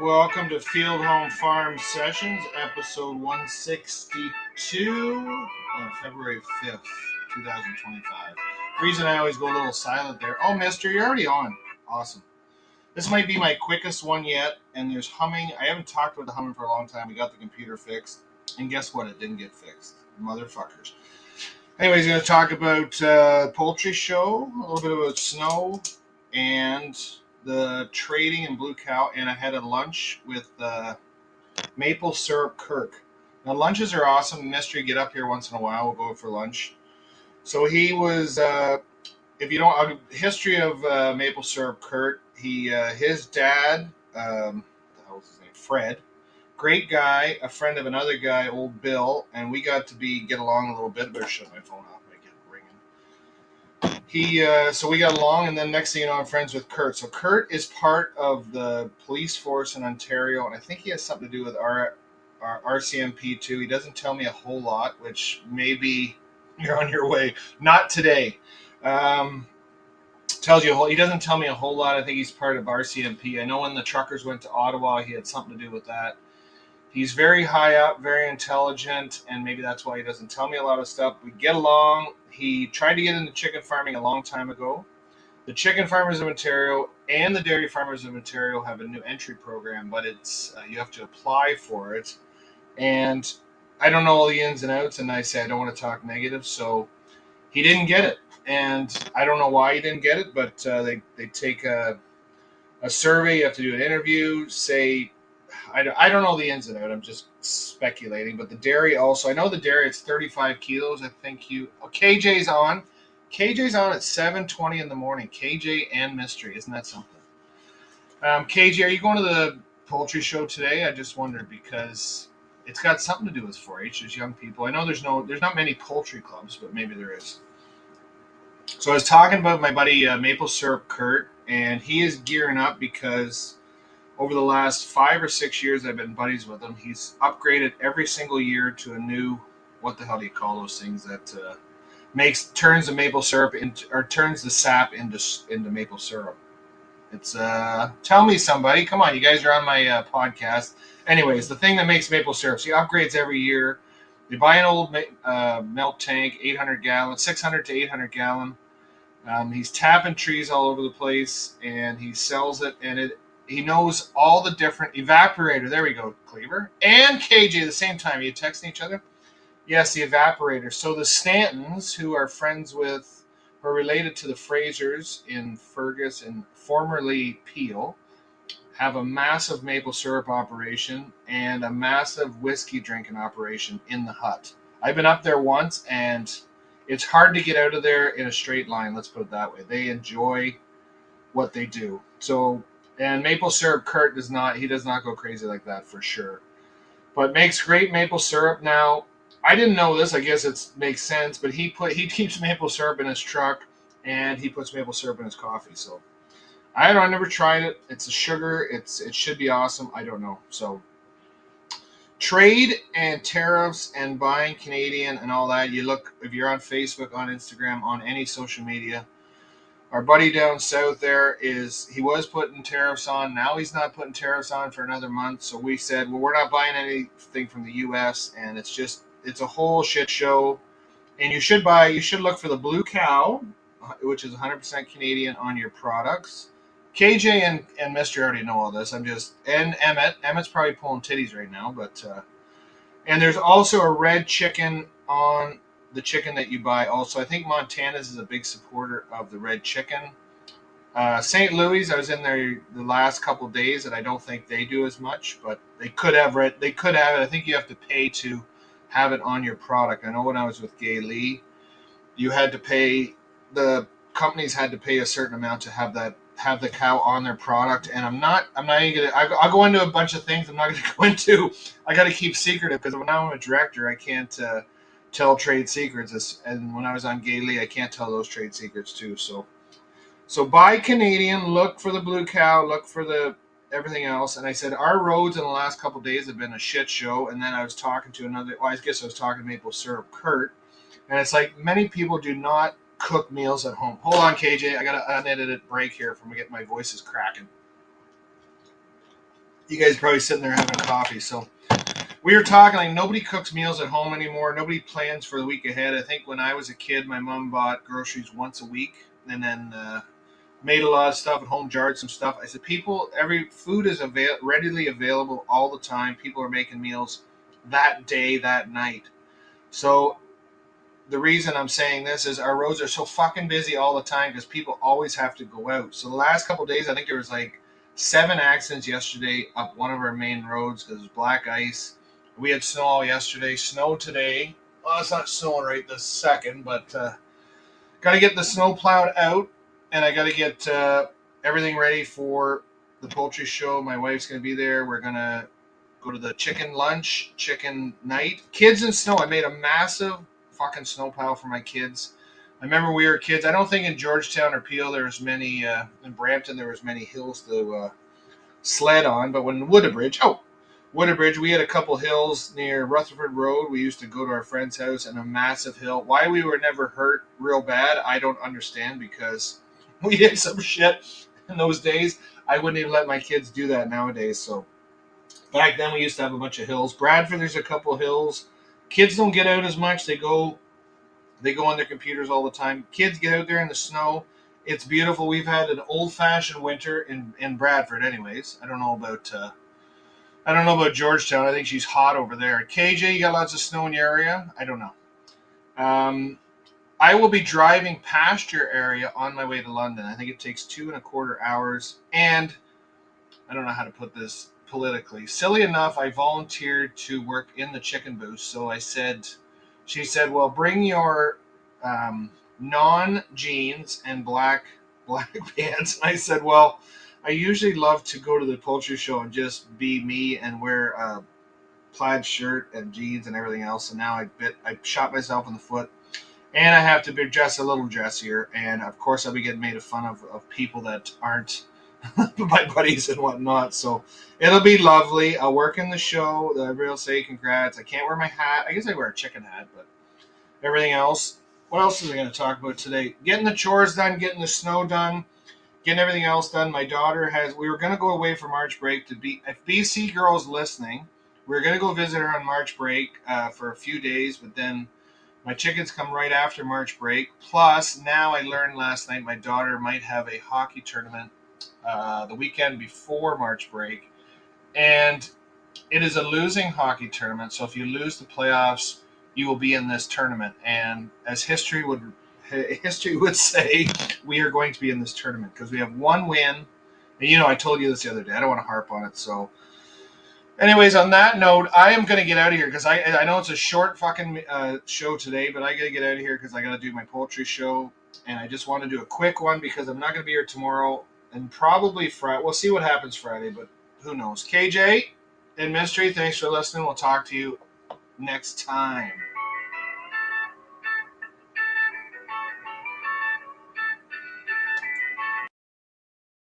Welcome to Field Home Farm Sessions, episode 162 on February 5th, 2025. Reason I always go a little silent there. Oh, mister, you're already on. Awesome. This might be my quickest one yet, and there's humming. I haven't talked about the humming for a long time. We got the computer fixed, and guess what? It didn't get fixed. Motherfuckers. Anyways, going to talk about poultry show, a little bit about snow, and the trading in Blue Cow, and I had a lunch with Maple Syrup Kirk. Now, lunches are awesome. Mystery, get up here once in a while. We'll go for lunch. So he was, if you don't, history of Maple Syrup Kirk, his dad, the hell was his name? Fred. Great guy, a friend of another guy, old Bill, and we got to get along a little bit. Better shut my phone off, make it ringing. So we got along, and then next thing you know, I'm friends with Kurt. So Kurt is part of the police force in Ontario, and I think he has something to do with our RCMP too. He doesn't tell me a whole lot, which maybe you're on your way. Not today. Tells you he doesn't tell me a whole lot. I think he's part of RCMP. I know when the truckers went to Ottawa, he had something to do with that. He's very high up, very intelligent, and maybe that's why he doesn't tell me a lot of stuff. We get along. He tried to get into chicken farming a long time ago. The Chicken Farmers of Ontario and the Dairy Farmers of Ontario have a new entry program, but it's you have to apply for it. And I don't know all the ins and outs, and I say I don't want to talk negative, so he didn't get it. And I don't know why he didn't get it, but they take a survey. You have to do an interview, say I don't know the ins and outs. I'm just speculating. But the dairy also, I know the dairy, it's 35 kilos. I think KJ's on. KJ's on at 7:20 in the morning. KJ and Mystery. Isn't that something? KJ, are you going to the poultry show today? I just wondered because it's got something to do with 4-H. There's young people. I know there's not many poultry clubs, but maybe there is. So I was talking about my buddy Maple Syrup Kurt, and he is gearing up because over the last 5 or 6 years I've been buddies with him. He's upgraded every single year to a new, what the hell do you call those things that turns the maple syrup turns the sap into maple syrup. It's tell me somebody, come on, you guys are on my podcast. Anyways, the thing that makes maple syrup, so he upgrades every year. They buy an old milk tank, 800 gallon, 600 to 800 gallon. He's tapping trees all over the place, and he sells it, and he knows all the different evaporator. There we go, Cleaver and KJ at the same time. Are you texting each other? Yes, the evaporator. So the Stantons, who are related to the Frasers in Fergus and formerly Peel, have a massive maple syrup operation and a massive whiskey drinking operation in the hut. I've been up there once, and it's hard to get out of there in a straight line. Let's put it that way. They enjoy what they do. So. And maple syrup, Kurt does not go crazy like that for sure. But makes great maple syrup now. I didn't know this. I guess it makes sense. But he keeps maple syrup in his truck, and he puts maple syrup in his coffee. So I don't know. I never tried it. It's a sugar. It should be awesome. I don't know. So trade and tariffs and buying Canadian and all that. You look, if you're on Facebook, on Instagram, on any social media. Our buddy down south there he was putting tariffs on. Now he's not putting tariffs on for another month. So we said, well, we're not buying anything from the U.S. and it's a whole shit show. And you should look for the Blue Cow, which is 100% Canadian on your products. KJ and Mister already know all this. And Emmett. Emmett's probably pulling titties right now, but and there's also a red chicken on the chicken that you buy. Also, I think Montana's is a big supporter of the red chicken. St. Louis, I was in there the last couple of days, and I don't think they do as much, but they could have it. I think you have to pay to have it on your product. I know when I was with Gay Lee, you had to pay. The companies had to pay a certain amount to have the cow on their product, and I'm not even gonna. I'll go into a bunch of things I'm not going to go into. I got to keep secretive because now I'm a director. I can't. Tell trade secrets, and when I was on Gay Lee, I can't tell those trade secrets too. So buy Canadian, look for the Blue Cow, look for the everything else. And I said our roads in the last couple of days have been a shit show. And then I was talking to I guess I was talking to Maple Syrup Kurt, and it's like many people do not cook meals at home. Hold on, KJ, I got an unedited break here from getting my voices cracking. You guys are probably sitting there having coffee. So we were talking like nobody cooks meals at home anymore. Nobody plans for the week ahead. I think when I was a kid, my mom bought groceries once a week and then made a lot of stuff at home, jarred some stuff. I said, every food is readily available all the time. People are making meals that day, that night. So the reason I'm saying this is our roads are so fucking busy all the time because people always have to go out. So the last couple of days, I think there was like 7 accidents yesterday up one of our main roads because it was black ice. We had snow all yesterday, snow today. Well, it's not snowing right this second, but got to get the snow plowed out, and I got to get everything ready for the poultry show. My wife's going to be there. We're going to go to the chicken lunch, chicken night. Kids in snow. I made a massive fucking snow pile for my kids. I remember we were kids. I don't think in Georgetown or Peel there was many, in Brampton there was many hills to sled on, but when Woodbridge, we had a couple hills near Rutherford Road. We used to go to our friend's house and a massive hill. Why we were never hurt real bad, I don't understand because we did some shit in those days. I wouldn't even let my kids do that nowadays. So back then we used to have a bunch of hills. Bradford, there's a couple of hills. Kids don't get out as much. They go on their computers all the time. Kids get out there in the snow. It's beautiful. We've had an old-fashioned winter in Bradford, anyways. I don't know about Georgetown. I think she's hot over there. KJ, you got lots of snow in your area? I don't know. I will be driving past your area on my way to London. I think it takes 2.25 hours. And I don't know how to put this politically. Silly enough, I volunteered to work in the chicken booth. So she said, well, bring your non-jeans and black pants. And I said, well, I usually love to go to the poultry show and just be me and wear a plaid shirt and jeans and everything else. And now I shot myself in the foot, and I have to be dressed a little dressier. And of course, I'll be getting made fun of people that aren't my buddies and whatnot. So it'll be lovely. I'll work in the show. Everybody will say congrats. I can't wear my hat. I guess I wear a chicken hat, but everything else. What else is I going to talk about today? Getting the chores done, getting the snow done, getting everything else done. My daughter we were going to go away for March break if BC Girl's listening, we were going to go visit her on March break for a few days, but then my chickens come right after March break. Plus, now I learned last night my daughter might have a hockey tournament the weekend before March break. And it is a losing hockey tournament. So if you lose the playoffs, you will be in this tournament. And as history would say, we are going to be in this tournament because we have one win. And I told you this the other day. I don't want to harp on it. So anyways, on that note, I am going to get out of here because I know it's a short fucking show today, but I got to get out of here because I got to do my poultry show. And I just want to do a quick one because I'm not going to be here tomorrow and probably Friday. We'll see what happens Friday, but who knows. KJ and Mystery, thanks for listening. We'll talk to you next time.